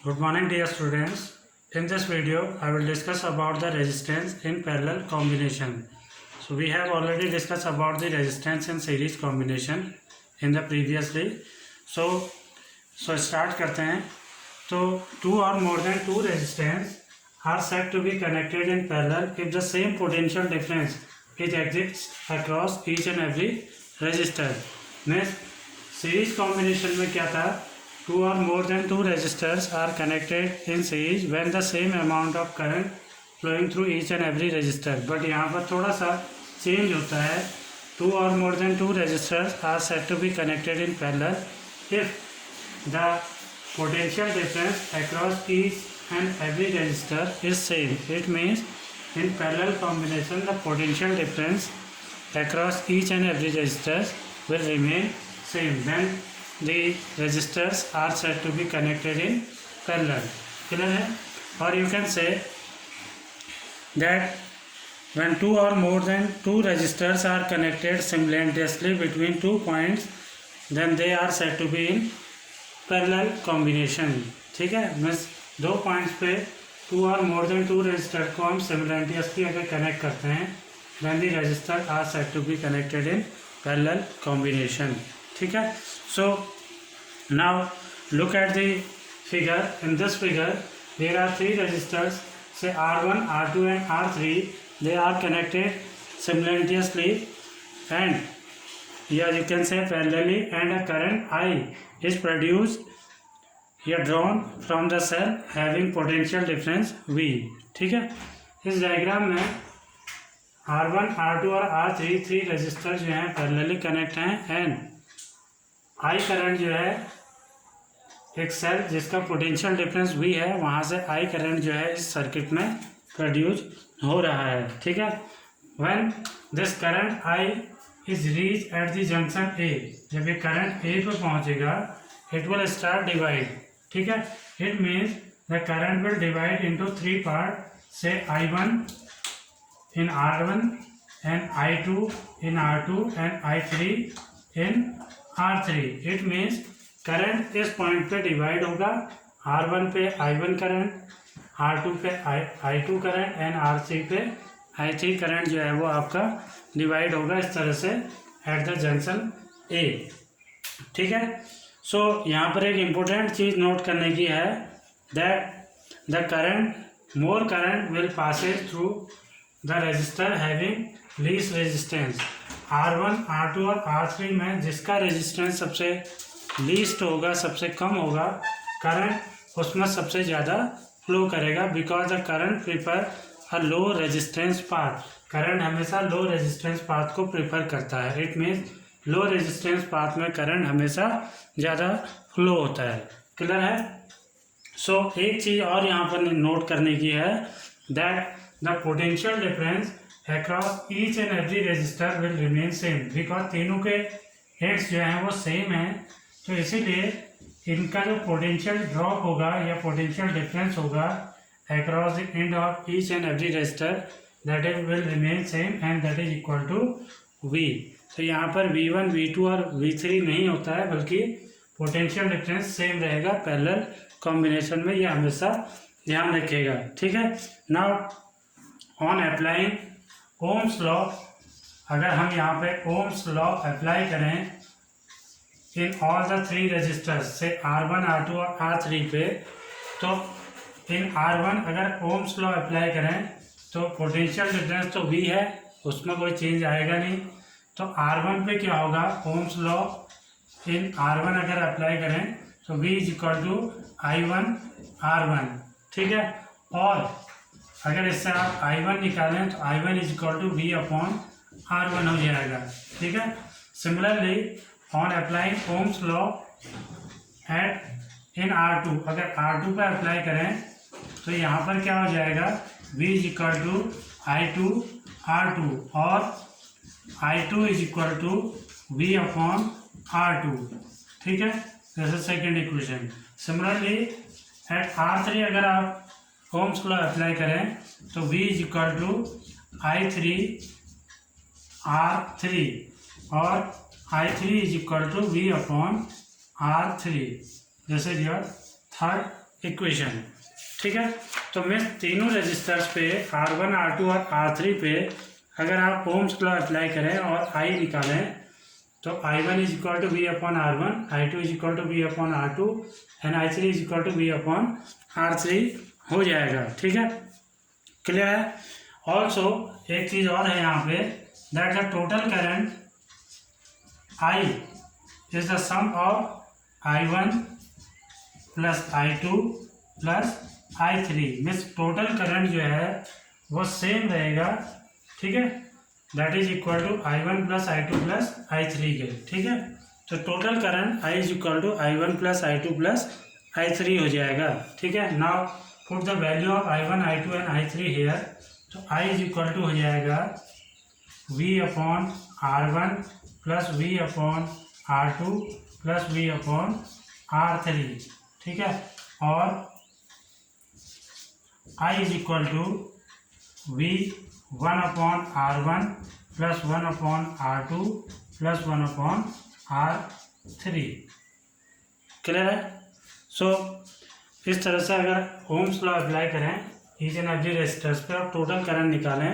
Good morning dear students. In this video I will discuss about the resistance in parallel combination. So we have already discussed about the resistance in series combination in the previously. So start करते हैं. तो two or more than two resistance are said to be connected in parallel if the same potential difference is exists across each and every resistor. Next series combination में क्या था? Two or more than two resistors are connected in series when the same amount of current flowing through each and every resistor. But यहाँ पर थोड़ा सा change होता है. Two or more than two resistors are said to be connected in parallel if the potential difference across each and every resistor is same. It means in parallel combination the potential difference across each and every resistor will remain same. Then the resistors are said to be connected in parallel. Clear है? Or you can say that when two or more than two resistors are connected simultaneously between 2 points, then they are said to be in parallel combination. ठीक है? Means दो points पे to और more than to register को हम सिमिलटेनियसली अगर connect करते हैं, then the resistor are said to be connected in parallel combination. ठीक है? So now look at the figure. In this figure there are three resistors, say R1, R2 and R3. They are connected simultaneously and here you can say parallelly, and a current I is produced here drawn from the cell having potential difference V. ठीक है? इस diagram में R1, R2 और R3 three register जो हैं parallelly connect हैं and I current जो है एक सेल जिसका पोटेंशियल डिफरेंस V है वहाँ से I करंट जो है इस सर्किट में प्रोड्यूस हो रहा है. ठीक है? When this current I is reach at the junction A, जब ये करंट A पे पहुँचेगा इट विल स्टार्ट डिवाइड. ठीक है? It means the current will divide into three part, से I1 in R1 and I2 in R2 and I3 in R3. It means current इस point पे divide होगा. R1 पे I1 current, R2 पे I2 current and R3 पे I3 current जो है वो आपका डिवाइड होगा इस तरह से एट द जंक्शन A. ठीक है? सो यहाँ पर एक इम्पोर्टेंट चीज़ नोट करने की है that the current more current will Passage through the register having least resistance. R1, R2 और R3 में जिसका रेजिस्टेंस सबसे लीस्ट होगा, सबसे कम होगा, करंट उसमें सबसे ज़्यादा फ्लो करेगा because the current prefer a low resistance path. Current हमेशा लो रेजिस्टेंस पाथ को प्रीफर करता है. It means low resistance path में करंट हमेशा ज़्यादा फ्लो होता है. क्लियर है? सो एक चीज़ और यहाँ पर नोट करने की है that the potential difference across each and every register will remain same. Because तीनों के हेड्स जो हैं वो सेम हैं, तो इसीलिए इनका जो पोटेंशियल ड्रॉप होगा या पोटेंशियल डिफरेंस होगा across the end of each and every resistor that is will remain same and that is equal to V. तो यहाँ पर V1, V2 और V3 नहीं होता है बल्कि पोटेंशियल डिफरेंस सेम रहेगा पैरेलल कॉम्बिनेशन में. ये हमेशा ध्यान रखिएगा. ठीक है? Now on applying Ohm's law, अगर हम यहाँ पे ओम्स लॉ अप्लाई करें in all the three resistors, से R1, R2 और R3 पे, तो इन R1 अगर ओम्स लॉ अप्लाई करें तो पोटेंशियल डिफरेंस तो V है, उसमें कोई चेंज आएगा नहीं. तो R1 पे क्या होगा? ओम्स लॉ इन R1 अगर अप्लाई करें तो V is equal to I1 R1. ठीक है? और अगर इससे आप I1 निकालें तो I1 is equal to V upon R1 हो जाएगा. ठीक है? Similarly on applying Ohm's law at in R2, अगर R2 पे अप्लाई करें तो यहाँ पर क्या हो जाएगा? V is equal to I2 R2 और I2 is equal to V upon R2. ठीक है? This is second equation. Similarly at R3 अगर आप ओम्स लॉ अप्लाई करें तो V is equal to I3 R3 और I3 is equal to V upon R3. This is your third equation. ठीक है, तो मैं तीनों रजिस्टर्स पे R1, R2 और R3 पे अगर आप ओम्स लॉ अप्लाई करें और I निकालें तो I1 is equal to V upon R1, I2 is equal to V upon R2 and I3 is equal to V upon R3 हो जाएगा। ठीक है, क्लियर है। ऑल्सो एक चीज़ और है यहाँ पे, that the total current I is the sum of I1 plus I2 plus I3 means total current जो है वो सेम रहेगा। ठीक है, that is equal to I1 plus I2 plus I3 के। ठीक है, तो total current I is equal to I1 plus I2 plus I3 हो जाएगा। ठीक है, now put the value of I1, I2 and I3 here, तो I इज इक्वल टू हो जाएगा V upon R1 plus V upon R2 plus V upon R3। ठीक है, और I is equal to V 1 upon R1 plus 1 upon R2 plus 1 upon R3। Clear है। So इस तरह से अगर ओम्स लॉ अप्लाई करें ईच एंड एवरी रेजिस्टर्स पे और टोटल करंट निकालें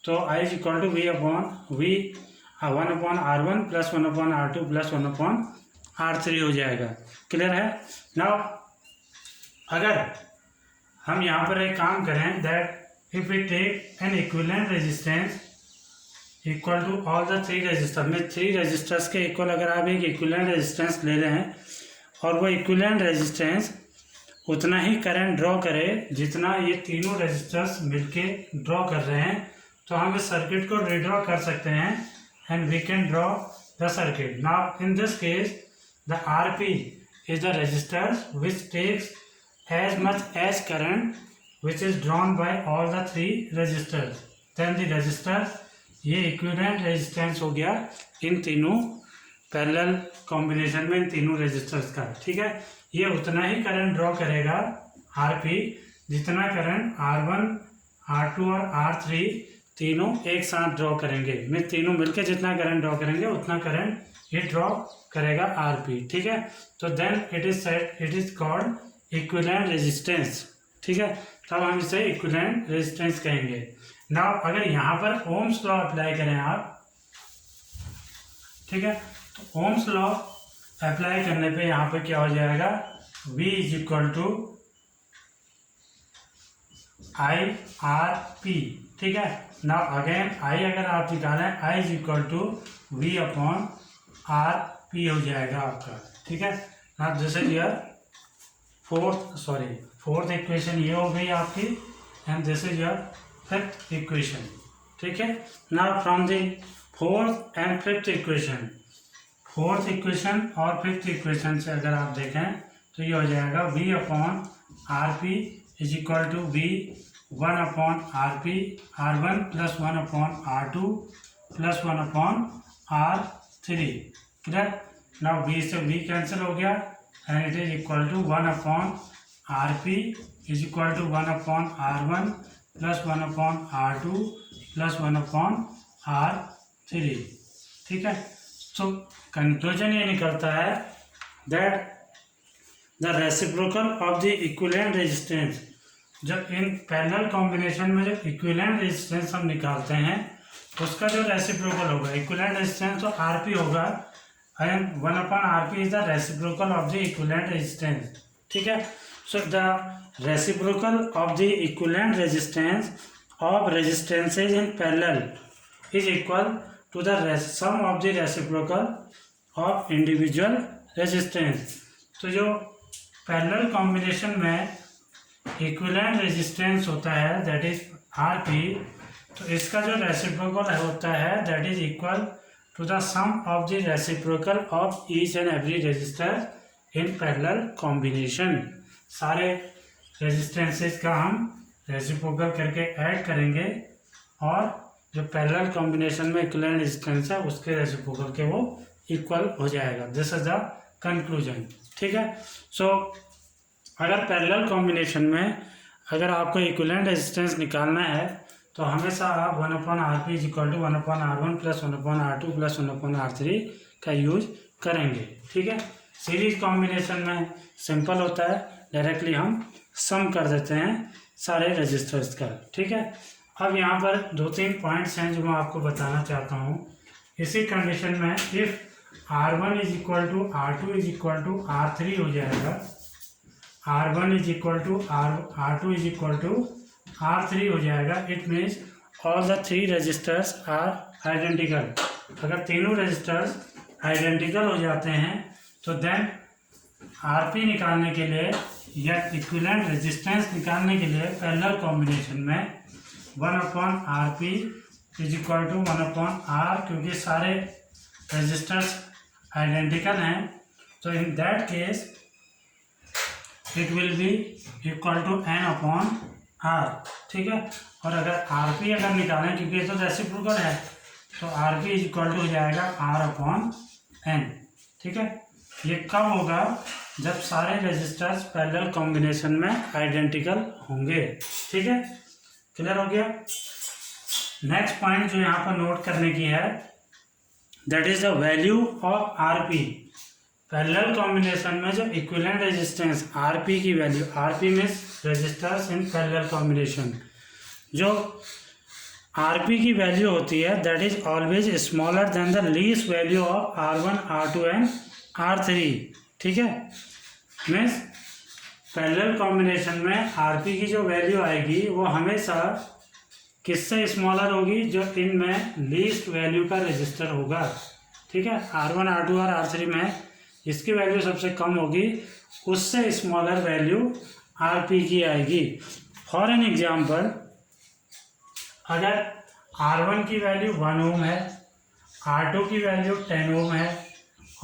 तो I is equal to V upon 1 upon R1 plus 1 upon R2 plus 1 upon R3 हो जाएगा। क्लियर है। नाउ अगर हम यहाँ पर एक काम करें, that if we take an equivalent resistance equal to all the three resistors, में थ्री रेजिस्टर्स के इक्वल अगर आप एक इक्विवेलेंट रेजिस्टेंस ले रहे हैं और वो इक्विवेलेंट रेजिस्टेंस उतना ही करंट ड्रॉ करे जितना ये तीनों रेजिस्टर्स मिलके ड्रॉ कर रहे हैं, तो हम इस सर्किट को रीड्रॉ कर सकते हैं and we can draw the circuit. Now in this case the RP is the resistor which takes as much as current which is drawn by all the three resistors, then the resistor, ये equivalent resistance हो गया इन तीनों parallel combination में इन तीनों resistors का। ठीक है, ये उतना ही करंट ड्रॉ करेगा RP जितना करंट R1, R2 और R3 तीनों एक साथ ड्रॉ करेंगे। मैं तीनों मिलकर जितना करंट ड्रॉ करेंगे उतना करंट ये ड्रॉ करेगा RP। ठीक है, तो then it is set, it is called equivalent resistance. ठीक है, तब हम इसे इक्विवेलेंट रेजिस्टेंस कहेंगे। नाउ अगर यहाँ पर ओम्स लॉ अप्लाई करें आप, ठीक है, तो ओम्स लॉ अप्लाई करने पे यहाँ पे क्या हो जाएगा, V is equal to IRP। ठीक है, नाउ अगेन I अगर आप निकालें I is equal to V upon RP हो जाएगा आपका। ठीक है, now this is your fourth equation ये हो गई आपकी and this is your fifth equation. ठीक है, now from the fourth and fifth equation, fourth equation और फिफ्थ इक्वेशन से अगर आप देखें तो ये हो जाएगा V upon RP is equal to V 1 upon RP R1 plus 1 upon R2 plus 1 upon R3। Clear. Now V से V कैंसिल हो गया and it is equal to 1 upon RP is equal to 1 upon R1 plus 1 upon R2 plus 1 upon R3। ठीक है, तो conclusion ये निकलता है that the reciprocal of the equivalent resistance, जब इन पैरेलल कॉम्बिनेशन में जब इक्विवेलेंट रेजिस्टेंस हम निकालते हैं उसका जो रेसिप्रोकल होगा, इक्विवेलेंट रेजिस्टेंस तो RP होगा and 1 upon RP is the reciprocal of the equivalent resistance। ठीक है, so the reciprocal of the equivalent resistance of resistances in parallel is equal to the sum of the reciprocal of individual resistance। तो जो parallel combination में equivalent resistance होता है that is RP, तो इसका जो रेसिप्रोकल होता है that is equal to the sum of the reciprocal of each and every resistor in parallel combination। सारे रेजिस्टेंसेस का हम रेसिप्रोकल करके ऐड करेंगे और जो पैरेलल कॉम्बिनेशन में इक्विवेलेंट रेजिस्टेंस है उसके रेसिप्रोकल के वो इक्वल हो जाएगा। This is the conclusion. ठीक है, सो अगर पैरेलल कॉम्बिनेशन में अगर आपको इक्विवेलेंट रेजिस्टेंस निकालना है तो हमेशा आप 1 upon RP is equal to 1 upon R1 plus 1 upon R2 plus 1 upon R3 का यूज करेंगे। ठीक है, सीरीज कॉम्बिनेशन में सिंपल होता है, डायरेक्टली हम सम कर देते हैं सारे रजिस्टर्स का। ठीक है, अब यहाँ पर 2-3 पॉइंट्स हैं जो मैं आपको बताना चाहता हूँ। इसी कंडीशन में if R1 is equal to R2 is equal to R3 हो जाएगा, R1 is equal to R2 is equal to R3 हो जाएगा, it means all the 3 resistors are identical. अगर तीनों रजिस्टर्स आइडेंटिकल हो जाते हैं तो देन आरपी निकालने के लिए या इक्विवेलेंट रेजिस्टेंस निकालने के लिए पैरेलल कॉम्बिनेशन में 1/RP is equal to 1/R, क्योंकि सारे रजिस्टर्स आइडेंटिकल हैं तो in that case it will be equal to N/R। ठीक है, और अगर आरपी अगर निकालें, क्योंकि ये तो रेसिप्रोकल है, तो आरपी इज इक्वल टू हो जाएगा R/N। ठीक है, ये कब होगा? जब सारे रजिस्टर्स पैरेलल कॉम्बिनेशन में आइडेंटिकल होंगे। ठीक है, क्लियर हो गया। नेक्स्ट पॉइंट जो यहाँ पर नोट करने की है, that is the value of RP. Parallel combination में जो इक्विवेलेंट रेजिस्टेंस आरपी की value, RP means resistors in parallel combination, जो आरपी की वैल्यू होती है that is always smaller than the least value of R1, R2 and R3। ठीक है, means parallel combination में आरपी की जो वैल्यू आएगी वो हमेशा किससे स्मॉलर होगी? जो इनमें लीस्ट वैल्यू का रजिस्टर होगा। ठीक है, R1, R2 और R3 में इसकी वैल्यू सबसे कम होगी, उससे स्मॉलर वैल्यू आरपी की आएगी। फॉर एन एग्जाम्पल, अगर R1 की वैल्यू 1 ओम है, R2 की वैल्यू 10 ओम है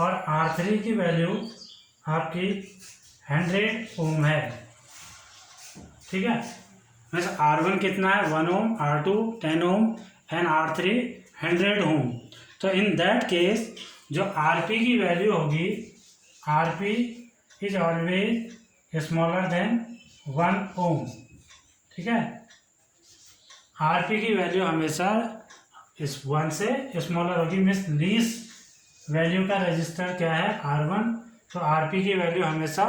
और R3 की वैल्यू आपकी 100 ओम है। ठीक है, वैसे R1 कितना है? 1 ओम, R2 10 ओम एंड R3 100 ओम। तो इन दैट केस जो आरपी की वैल्यू होगी, RP is always smaller then 1 ओम। ठीक है, आरपी की वैल्यू हमेशा इस 1 से स्मॉलर होगी, मीन्स लीस्ट वैल्यू का रजिस्टर क्या है? R1, तो आरपी की वैल्यू हमेशा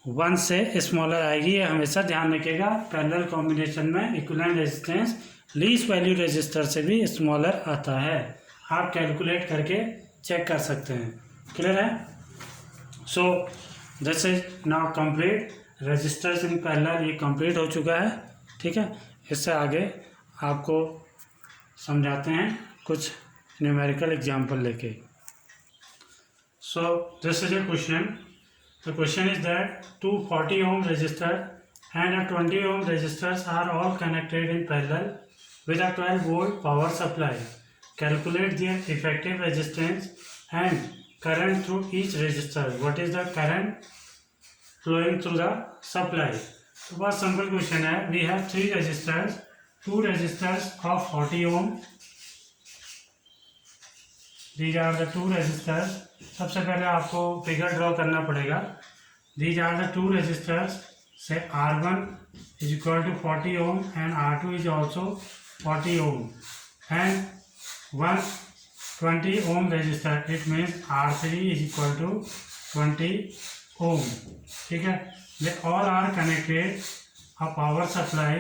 1 से स्मॉलर आएगी। ये हमेशा ध्यान रखिएगा, पैरेलल कॉम्बिनेशन में equivalent resistance least value register से भी स्मॉलर आता है। आप कैलकुलेट करके चेक कर सकते हैं। क्लियर है? So this is now complete, resistors in parallel ये कंप्लीट हो चुका है। ठीक है, इससे आगे आपको समझाते हैं कुछ न्यूमेरिकल एग्जाम्पल लेके। सो this is a question. The question is that 2 40 ohm resistor and a 20 ohm resistors are all connected in parallel with a 12 volt power supply. Calculate their effective resistance and current through each resistor. What is the current flowing through the supply? तो बहुत simple question है। We have 3 resistors, 2 resistors of 40 ohm. These are the 2 resistors. सबसे पहले आपको figure draw करना पड़ेगा। These are the 2 resistors. Say R1 is equal to 40 ohm and R2 is also 40 ohm and 120 ohm resistor. It means R3 is equal to 20 ohm. ठीक है, they all are connected a power supply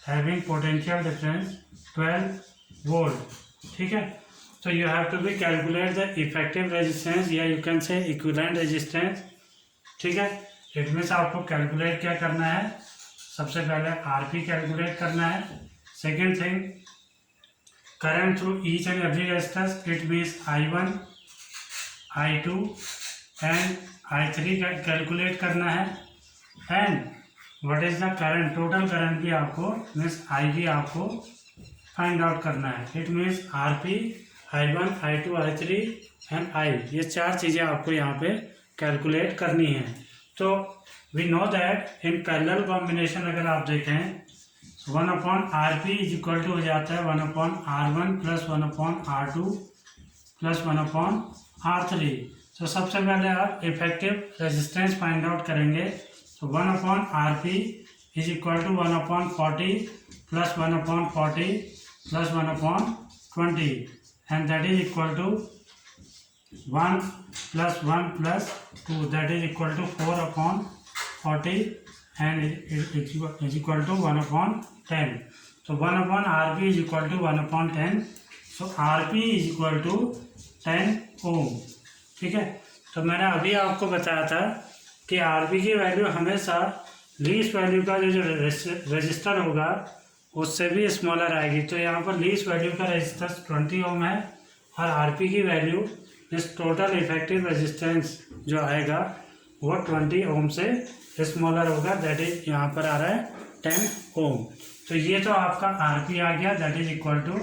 having potential difference 12 volt. ठीक है, so you have to be calculate the effective resistance या you can say equivalent resistance. ठीक है, it means आपको calculate क्या करना है? सबसे पहले आरपी कैलकुलेट करना है। Second thing, current through each and every resistance, it means I1, I2 and I3 calculate करना है। And what is the current, total current भी आपको मीन्स I भी आपको फाइंड आउट करना है। It means RP, I1, I2, I3 and I, ये 4 चीज़ें आपको यहाँ पे कैलकुलेट करनी है। तो we know that in parallel combination अगर आप देखें 1/RP इज इक्वल टू हो जाता है 1/R1 plus 1/R2 plus 1/R3। तो सबसे पहले आप इफेक्टिव रेजिस्टेंस फाइंड आउट करेंगे। तो 1/RP is equal to 1/40 plus 1/40 plus 1/20 and that is equal to 1 plus 1 plus 2 that is equal to 4 upon 40 and it is equal to 1 upon 10. So 1 upon RP is equal to 1 upon 10. So RP is equal to 10 ohm. ठीक है, तो मैंने अभी आपको बताया था कि RP की वैल्यू हमेशा लीस्ट वैल्यू का जो रजिस्टर होगा उससे भी स्मॉलर आएगी। तो यहाँ पर लीस्ट वैल्यू का रेजिस्टेंस 20 ओम है और आरपी की वैल्यू इस टोटल इफेक्टिव रेजिस्टेंस जो आएगा वो 20 ओम से स्मॉलर होगा, दैट इज यहाँ पर आ रहा है 10 ओम। तो ये तो आपका आरपी आ गया, that is equal to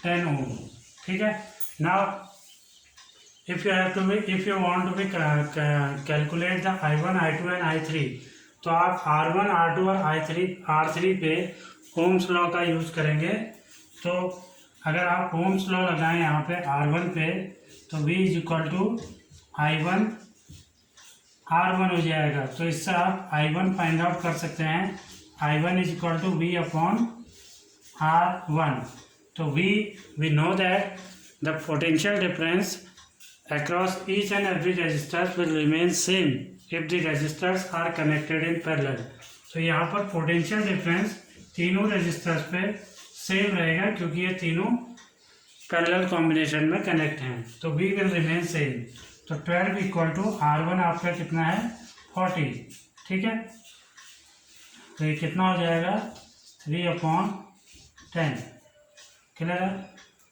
10 ohm. ठीक है, now if you want to be calculate the I1, I2 and I3, तो आप R1, R2 और R3 पे ओम्स लॉ का यूज करेंगे। तो अगर आप ओम्स लॉ लगाएं यहाँ पे R1 पे तो V is equal to I1 R1 हो जाएगा। तो इससे आप I1 फाइंड आउट कर सकते हैं। I1 is equal to V upon R1। तो we know that the potential difference across each and every resistor will remain same if the resistors are connected in parallel। तो यहाँ पर potential difference तीनों resistors पे same रहेगा क्योंकि ये तीनों पैरेलल कॉम्बिनेशन में कनेक्ट हैं। तो V विल रिमेन सेम। तो 12 इक्वल टू R1 आपका कितना है 40। ठीक है, तो ये कितना हो जाएगा 3 अपॉन 10। क्लियर है,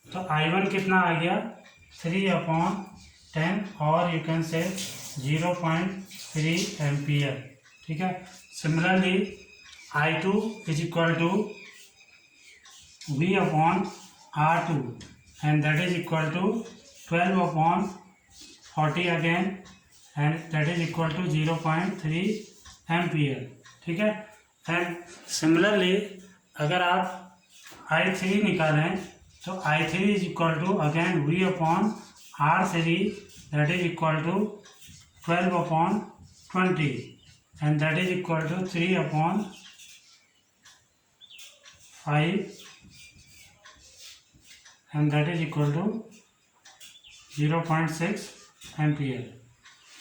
तो I1 कितना आ गया 3 अपॉन 10 और यू कैन से 0.3 एम्पियर। ठीक है, similarly I2 is equal to V upon R2 and that is equal to 12 upon 40 again and that is equal to 0.3 ampere. ठीक है, एंड सिमिलरली अगर आप I3 निकालें तो I3 is equal to again V upon R3 that is equal to 12 upon 20 and that is equal to 3 upon 5 and that is equal to 0.6 ampere.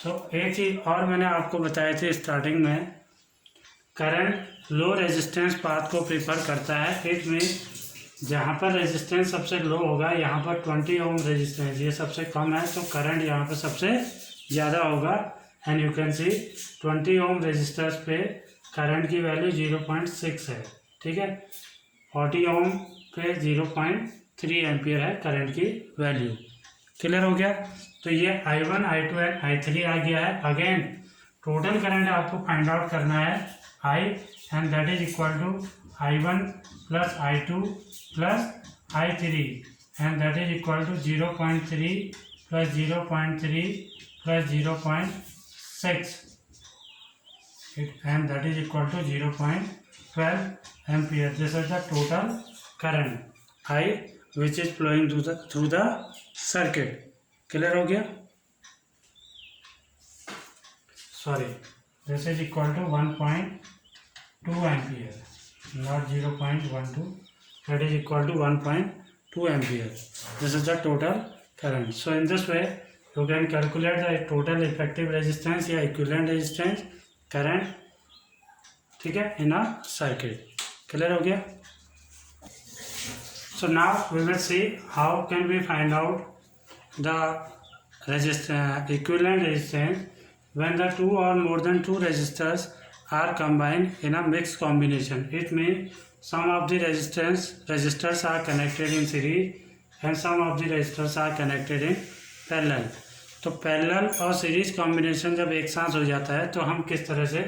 तो एक चीज़ और मैंने आपको बताई थी स्टार्टिंग में, करंट लो रेजिस्टेंस पाथ को प्रीफर करता है। इट मीन जहाँ पर रेजिस्टेंस सबसे लो होगा यहाँ पर 20 ओम रेजिस्टेंस ये सबसे कम है तो करंट यहाँ पर सबसे ज़्यादा होगा। And you can see 20 ohm resistors पे करंट की वैल्यू 0.6 है। ठीक है, 40 ओम पे 0.3 एम्पियर है करंट की वैल्यू। क्लियर हो गया, तो ये I1, I2 एंड I3 आ गया है। अगेन टोटल करंट आपको फाइंड आउट करना है I and that is equal to I1 plus I2 plus I3 and that is equal to 0.3 plus 0.3 plus 0.6 and that is equal to 0.12 ampere. This is the total current I which is flowing through the circuit. Clear हो गया? Sorry, this is equal to 1.2 ampere, not 0.12. That is equal to 1.2 ampere. This is the total current. So in this way, you can calculate the total effective resistance या equivalent resistance current. ठीक है, in a circuit. Clear हो गया? So now we will see how can we find out the equivalent resistance when the two और more than two resistors are combined in a mix combination. It mean some of the resistors are connected in series and some of the resistors are connected in parallel. तो parallel और series combination जब एक साथ हो जाता है तो हम किस तरह से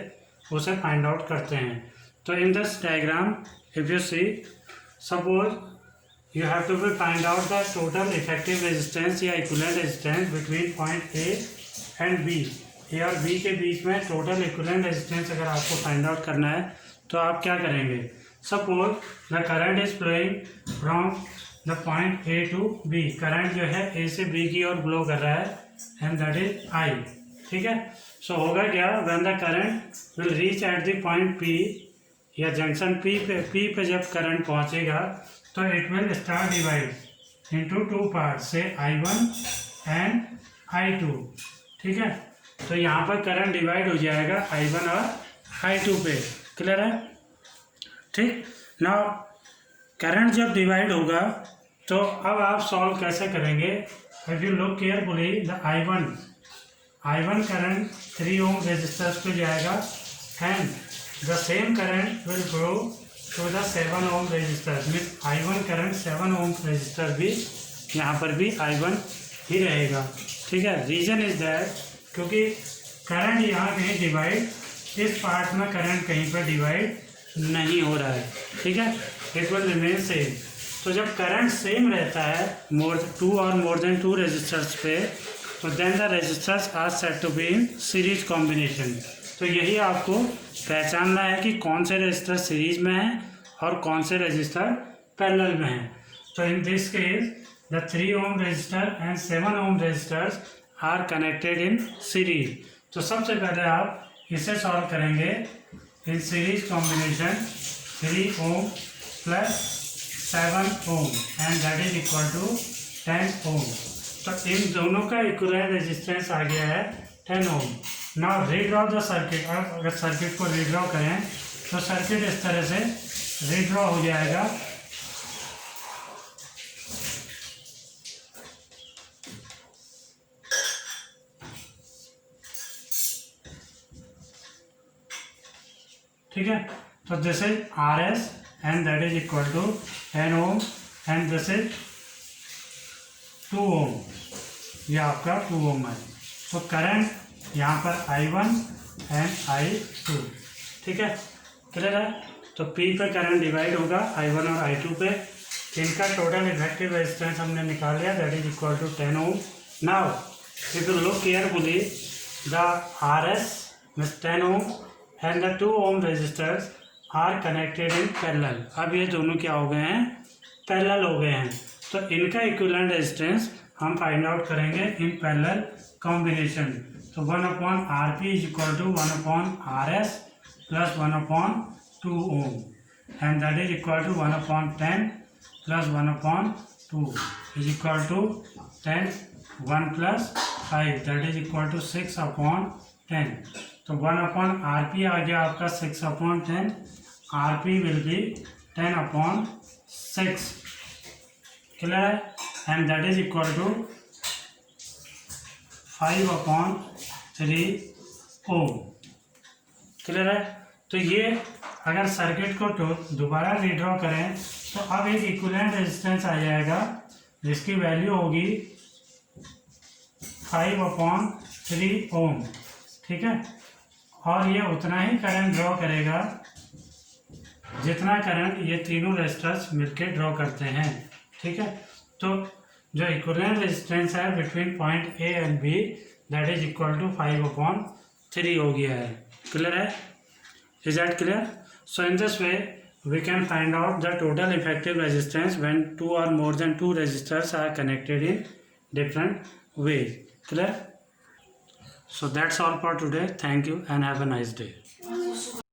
उसे फाइंड आउट करते हैं। तो in this diagram if you see suppose you have to be find out the total effective resistance या equivalent resistance between point A and B. A और बी के बीच में टोटल इक्विवेलेंट रेजिस्टेंस अगर आपको find out करना है तो आप क्या करेंगे। Suppose the current is flowing from the point A to B. Current जो है ए से बी की ओर फ्लो कर रहा है एंड दैट इज I। ठीक है, सो होगा क्या, when the current will reach at the point P या जंक्शन P पे जब करंट पहुंचेगा तो it will start divide into two part से I1 एंड I2, ठीक है। तो यहाँ पर करंट डिवाइड हो जाएगा I1 और I2 पे, क्लियर है। ठीक, नाउ करंट जब डिवाइड होगा तो अब आप सॉल्व कैसे करेंगे। If you look carefully, the I1 current 3 ohm resistors पे जाएगा and the same current will flow to the 7 ohm resistor. Means I1 current 7 ohm resistor भी यहाँ पर भी I1 ही रहेगा, ठीक है। रीज़न इज दैट क्योंकि करंट यहाँ कहीं डिवाइड, इस पार्ट में करंट कहीं पर डिवाइड नहीं हो रहा है, ठीक है। It will remain same. तो जब करंट सेम रहता है मोर देन टू रेजिस्टर्स पे, तो then the resistors are said to be in series combination. तो यही आपको पहचानना है कि कौन से रेजिस्टर सीरीज में है और कौन से रेजिस्टर पैरेलल में है। तो in this case the 3 ohm resistor and 7 ohm resistors are connected in series. तो सबसे पहले आप इसे सॉल्व करेंगे in series combination 3 ohm plus 7 ohm and that is equal to 10 ohm. तो इन दोनों का इक्विवेलेंट रेजिस्टेंस आ गया है 10 ohm. Now redraw the circuit. अगर सर्किट को रीड्रॉ करें तो सर्किट इस तरह से रीड्रॉ हो जाएगा। ठीक है, तो this is RS and that is equal to 10 ohm and this is 2 ohm, ये आपका 2 ओम है। तो करंट यहाँ पर I1 एंड I2, ठीक है, क्लियर है। तो P पे करंट डिवाइड होगा I1 और I2 पे। इनका टोटल इफेक्टिव रेजिस्टेंस हमने निकाल लिया, that is equal to 10 ohm. Now if you look carefully, the RS means 10 ohm and the 2 ohm resistors are connected in parallel. अब ये दोनों क्या हो गए हैं, पैरेलल हो गए हैं। तो इनका इक्विवेलेंट रेजिस्टेंस हम फाइंड आउट करेंगे इन पैरेलल कॉम्बिनेशन। तो 1/RP is equal to 1/RS plus 1/2 ohm and that is equal to 1/10 plus 1/2 is equal to 10, 1 plus 5 that is equal to 6/10। तो 1/RP आ गया आपका 6/10, RP विल बी 10/6, क्लियर है, and that is equal to 5/3 ohm, clear है। तो ये अगर circuit को दोबारा रीड्रॉ करें तो अब एक इक्विवेलेंट रेजिस्टेंस आ जाएगा जिसकी वैल्यू होगी 5/3 ओम, ठीक है। और ये उतना ही करंट ड्रॉ करेगा जितना करंट ये तीनों रेजिस्टर्स मिलकर ड्रॉ करते हैं, ठीक है। तो जो इक्विवेलेंट रेजिस्टेंस है between point A and B that is equal to 5/3 हो गया है, क्लियर है। Is that clear? So in this way we can find out the total effective resistance when 2 or more than 2 resistors are connected in different ways, clear? So that's all for today. Thank you and have a nice day.